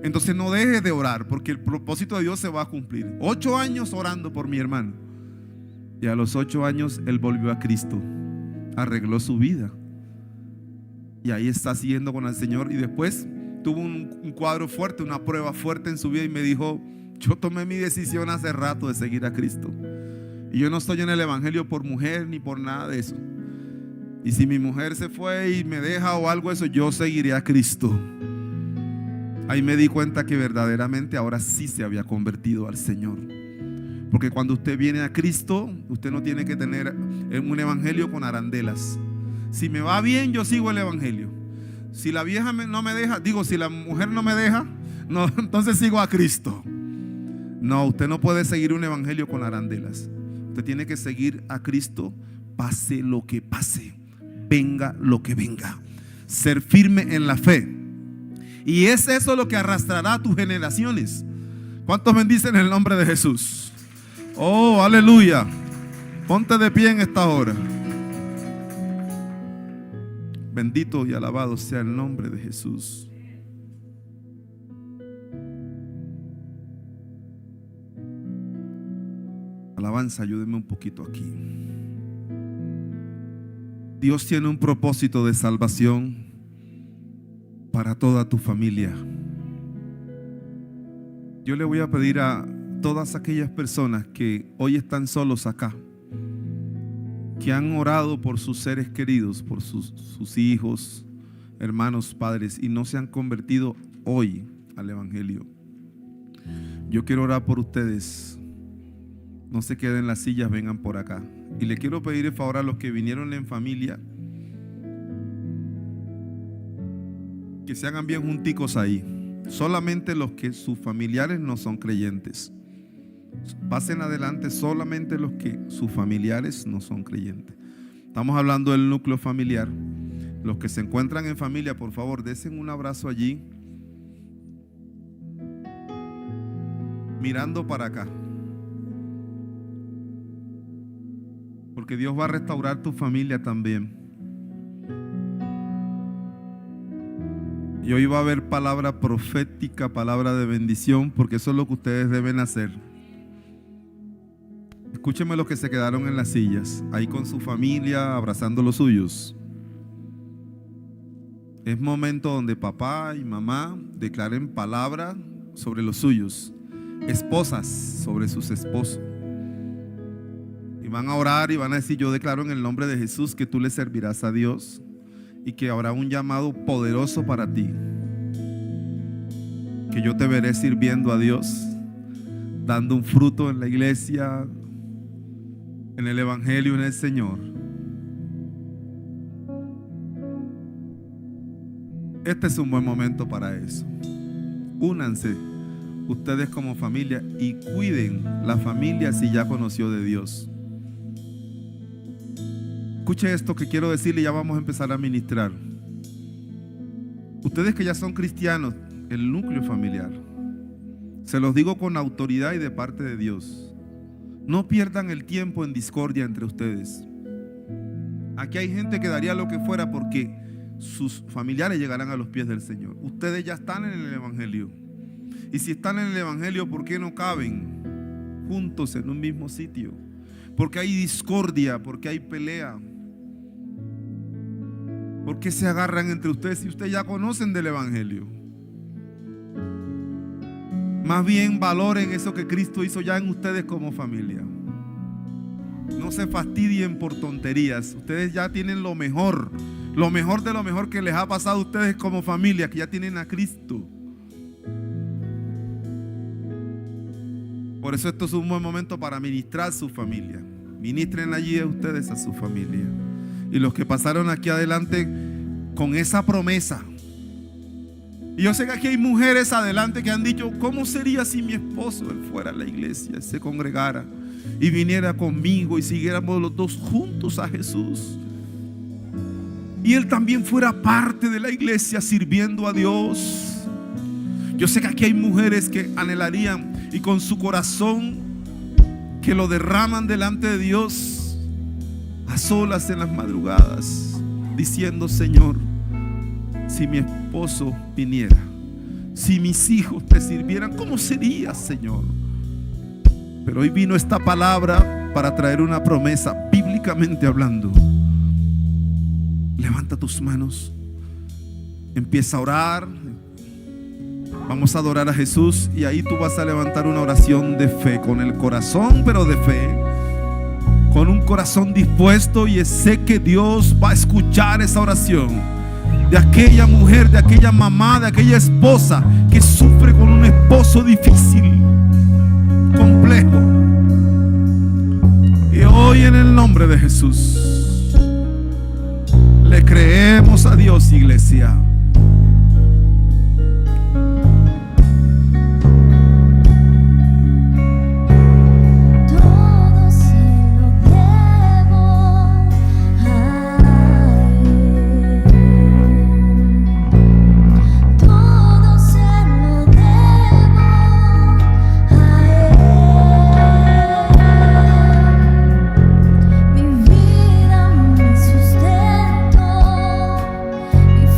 Entonces no dejes de orar, porque el propósito de Dios se va a cumplir. 8 años orando por mi hermano, y a los 8 años él volvió a Cristo, arregló su vida y ahí está siguiendo con el Señor. Y después tuvo un cuadro fuerte, una prueba fuerte en su vida, y me dijo, yo tomé mi decisión hace rato de seguir a Cristo. Y yo no estoy en el evangelio por mujer ni por nada de eso. Y si mi mujer se fue y me deja o algo de eso, yo seguiré a Cristo. Ahí me di cuenta que verdaderamente ahora sí se había convertido al Señor. Porque cuando usted viene a Cristo, usted no tiene que tener un evangelio con arandelas. Si me va bien, yo sigo el evangelio. Si la vieja no me deja, si la mujer no me deja, no, entonces sigo a Cristo. No, usted no puede seguir un evangelio con arandelas. Usted tiene que seguir a Cristo, pase lo que pase, venga lo que venga. Ser firme en la fe. Y es eso lo que arrastrará a tus generaciones. ¿Cuántos bendicen el nombre de Jesús? Oh, aleluya. Ponte de pie en esta hora. Bendito y alabado sea el nombre de Jesús. Alabanza, ayúdeme un poquito aquí. Dios tiene un propósito de salvación para toda tu familia. Yo le voy a pedir a todas aquellas personas que hoy están solos acá, que han orado por sus seres queridos, por sus hijos, hermanos, padres, y no se han convertido hoy al evangelio. Yo quiero orar por ustedes. No se queden en las sillas, vengan por acá. Y le quiero pedir el favor a los que vinieron en familia, que se hagan bien junticos ahí. Solamente los que sus familiares no son creyentes. Pasen adelante solamente los que sus familiares no son creyentes. Estamos hablando del núcleo familiar. Los que se encuentran en familia, por favor, desen un abrazo allí, mirando para acá. Porque Dios va a restaurar tu familia también. Y hoy va a haber palabra profética, palabra de bendición, porque eso es lo que ustedes deben hacer. Escúchenme los que se quedaron en las sillas, ahí con su familia, abrazando los suyos. Es momento donde papá y mamá declaren palabra sobre los suyos, esposas sobre sus esposos. Y van a orar y van a decir: yo declaro en el nombre de Jesús que tú le servirás a Dios y que habrá un llamado poderoso para ti, que yo te veré sirviendo a Dios, dando un fruto en la iglesia, en el evangelio, en el Señor. Este es un buen momento para eso. Únanse ustedes como familia y cuiden la familia si ya conoció de Dios. Escuche esto que quiero decirle y ya vamos a empezar a ministrar. Ustedes que ya son cristianos, el núcleo familiar, se los digo con autoridad y de parte de Dios: no pierdan el tiempo en discordia entre ustedes. Aquí hay gente que daría lo que fuera porque sus familiares llegarán a los pies del Señor. Ustedes ya están en el evangelio, y si están en el evangelio, ¿por qué no caben juntos en un mismo sitio? Porque hay discordia, porque hay pelea. ¿Por qué se agarran entre ustedes si ustedes ya conocen del evangelio? Más bien valoren eso que Cristo hizo ya en ustedes como familia. No se fastidien por tonterías. Ustedes ya tienen lo mejor de lo mejor que les ha pasado a ustedes como familia, que ya tienen a Cristo. Por eso esto es un buen momento para ministrar su familia. Ministren allí a ustedes a su familia. Y los que pasaron aquí adelante con esa promesa. Y yo sé que aquí hay mujeres adelante que han dicho: ¿cómo sería si mi esposo él fuera a la iglesia, se congregara y viniera conmigo y siguiéramos los dos juntos a Jesús? Y él también fuera parte de la iglesia sirviendo a Dios. Yo sé que aquí hay mujeres que anhelarían y con su corazón que lo derraman delante de Dios a solas en las madrugadas, diciendo: Señor, si mi esposo viniera, si mis hijos te sirvieran, ¿cómo sería, Señor? Pero hoy vino esta palabra para traer una promesa, bíblicamente hablando. Levanta tus manos, empieza a orar. Vamos a adorar a Jesús y ahí tú vas a levantar una oración de fe, con el corazón, pero de fe, con un corazón dispuesto, y sé que Dios va a escuchar esa oración de aquella mujer, de aquella mamá, de aquella esposa que sufre con un esposo difícil, complejo. Y hoy, en el nombre de Jesús, le creemos a Dios, iglesia.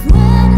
Fuera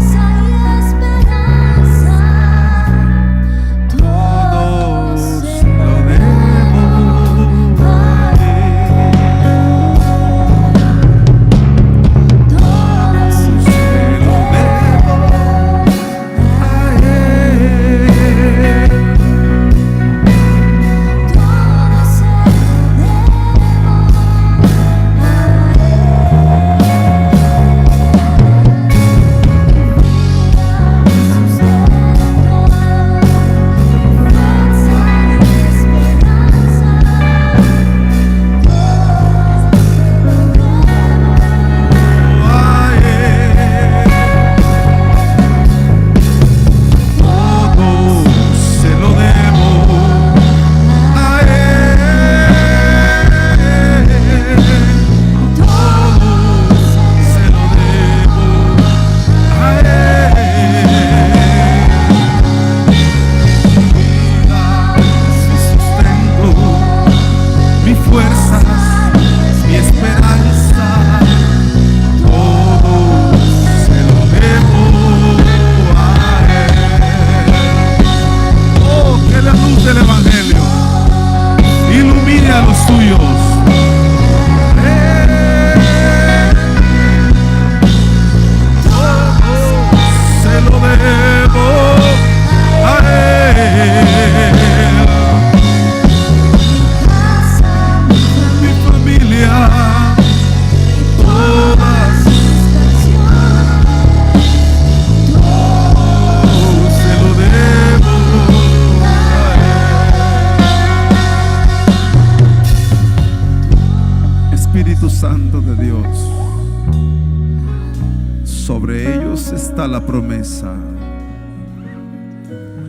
sobre ellos está la promesa.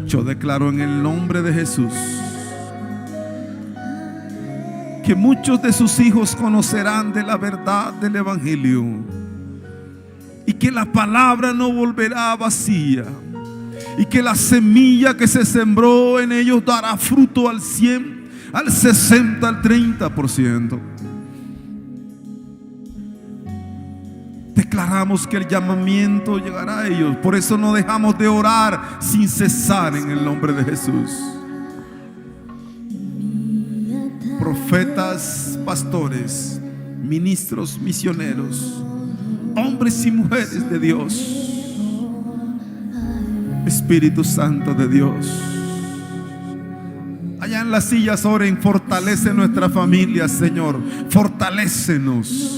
Yo declaro en el nombre de Jesús que muchos de sus hijos conocerán de la verdad del Evangelio y que la palabra no volverá vacía y que la semilla que se sembró en ellos dará fruto al 100, al 60, al 30%. Declaramos que el llamamiento llegará a ellos. Por eso no dejamos de orar sin cesar en el nombre de Jesús. Profetas, pastores, ministros, misioneros, hombres y mujeres de Dios, Espíritu Santo de Dios, allá en las sillas oren, fortalece nuestra familia, Señor, fortalécenos.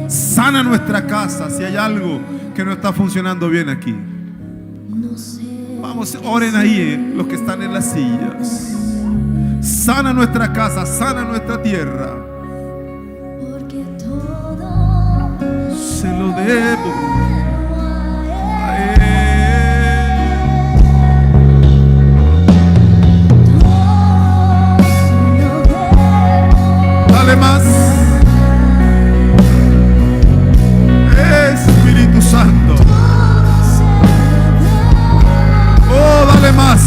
Sana nuestra casa. Si hay algo que no está funcionando bien aquí, vamos, oren ahí, los que están en las sillas. Sana nuestra casa, sana nuestra tierra. Se lo debo a Él. Dale más. Espíritu Santo. Oh, dale más.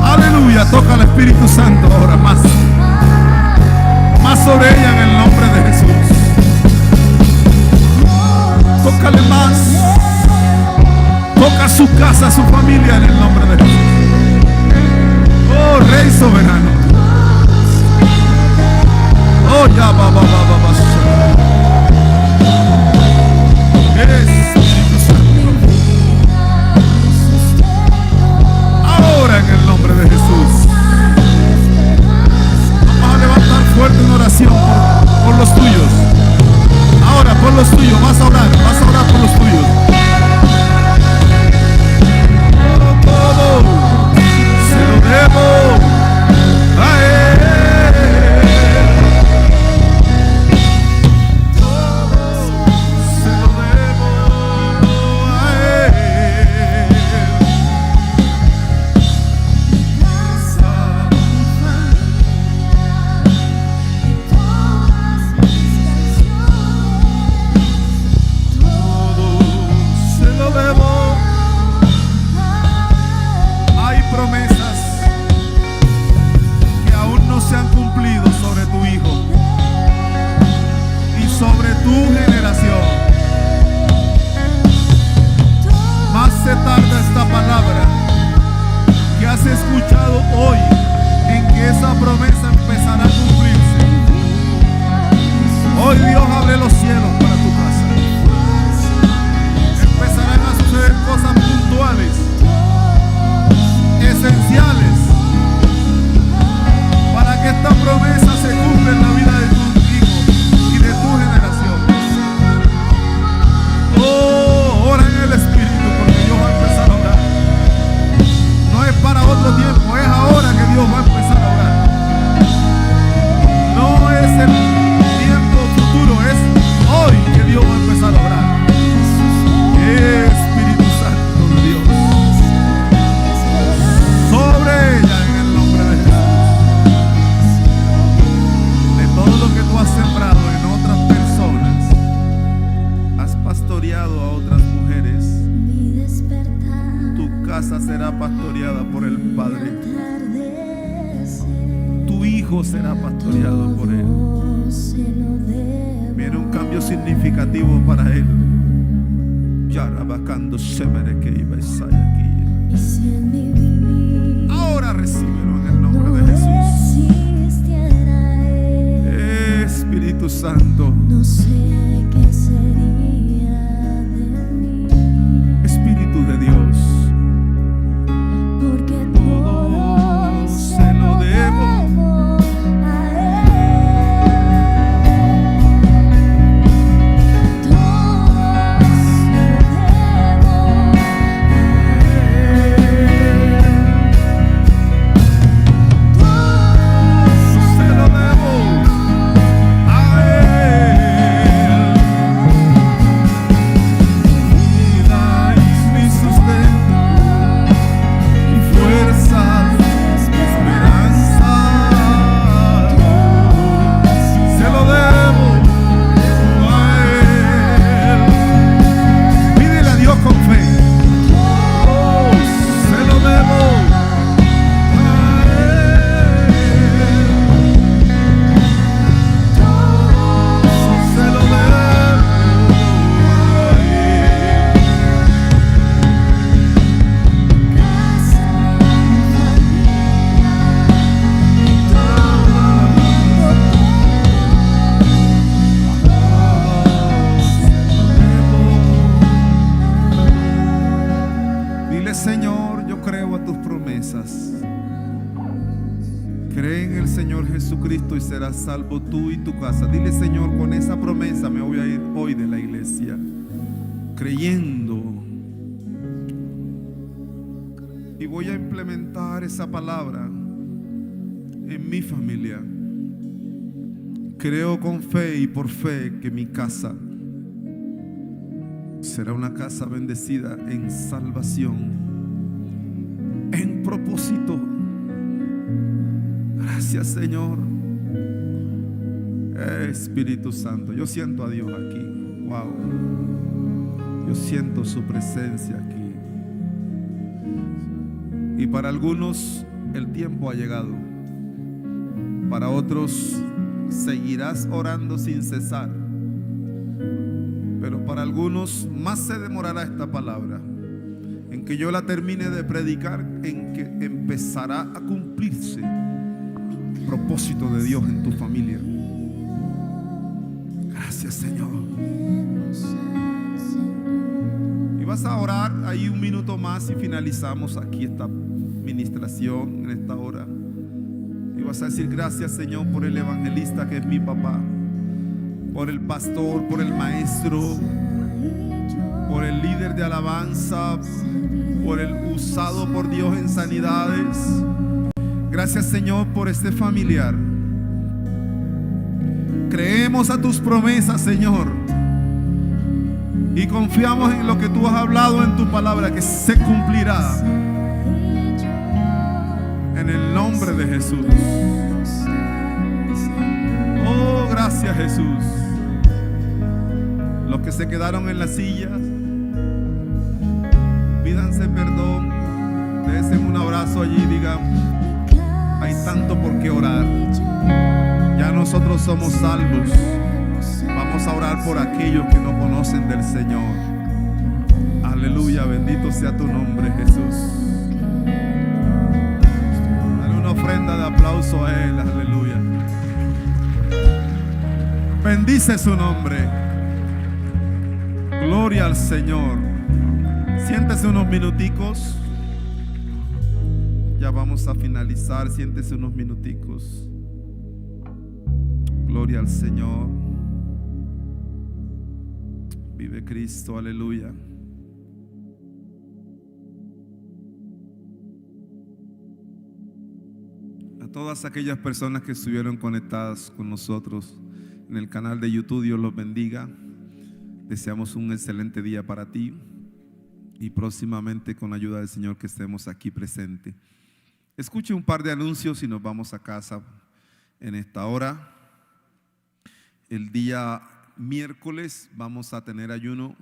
Aleluya, toca al Espíritu Santo ahora más. Más sobre ella en el nombre de Jesús. Tócale más. Toca su casa, su familia en el nombre de Jesús. Oh, Rey soberano. Oh, ya va. Espíritu Santo. Ahora en el nombre de Jesús. Vamos a levantar fuerte una oración por los tuyos. Ahora por los tuyos, vas a orar por los tuyos. Todo se lo debo a Él. Todo se lo debo a Él. Mi casa, mi familia y todas mis canciones. Todo se lo debo. Hay promesas que aún no se han cumplido sobre tu hijo y sobre tu generación. Más se tarda esta palabra que has escuchado hoy en que esa promesa empezará a cumplirse. Hoy Dios abre los cielos para tu casa. Empezarán a suceder cosas puntuales, esenciales, para que esta promesa se cumpla en la vida de tu hijo y de tu generación. Oh, ora en el Espíritu, porque Dios va a empezar a orar. No es para otro tiempo, es ahora que Dios va a empezar a orar. No es el tiempo futuro, es hoy que Dios va a empezar a orar. Espíritu Santo de Dios, sobre ella en el nombre de Jesús. De todo lo que tú has sembrado en otras personas, has pastoreado a otras mujeres. Tu casa será pastoreada por el Padre. Tu hijo será pastoreado por Él. Viene un cambio significativo para Él. Ahora recíbelo en el nombre de Jesús. Espíritu Santo, No sé qué sería de mí, Espíritu de Dios, porque todo se lo debo a Él. Todo se lo debo Señor, yo creo a tus promesas. Cree en el Señor Jesucristo y serás salvo tú y tu casa. Dile, Señor, con esa promesa me voy a ir hoy de la iglesia, creyendo. Y voy a implementar esa palabra en mi familia. Creo con fe y por fe que mi casa será una casa bendecida en salvación, en propósito. Gracias, Señor. Espíritu Santo, yo siento a Dios aquí. Wow. Yo siento su presencia aquí. Y para algunos el tiempo ha llegado. Para otros seguirás orando sin cesar. Pero para algunos más se demorará esta palabra, en que yo la termine de predicar, en que empezará a cumplirse el propósito de Dios en tu familia. Gracias, Señor. Y vas a orar ahí un minuto más y finalizamos aquí esta ministración en esta hora. Y vas a decir: gracias, Señor, por el evangelista que es mi papá, por el pastor, por el maestro, por el líder de alabanza, por el usado por Dios en sanidades. Gracias, Señor, por este familiar. Creemos a tus promesas, Señor, y confiamos en lo que tú has hablado en tu palabra, que se cumplirá. En el nombre de Jesús. Oh, gracias, Jesús. Los que se quedaron en las sillas, pídanse perdón, dense un abrazo allí y digan: hay tanto por qué orar. Ya nosotros somos salvos. Vamos a orar por aquellos que no conocen del Señor. Aleluya, bendito sea tu nombre, Jesús. Dale una ofrenda de aplauso a Él, aleluya. Bendice su nombre. Gloria al Señor. Siéntese unos minuticos. Ya vamos a finalizar. Siéntese unos minuticos. Gloria al Señor. Vive Cristo, aleluya. A todas aquellas personas que estuvieron conectadas con nosotros en el canal de YouTube, Dios los bendiga. Deseamos un excelente día para ti y próximamente, con la ayuda del Señor, que estemos aquí presentes. Escuche un par de anuncios y nos vamos a casa en esta hora. El día miércoles vamos a tener ayuno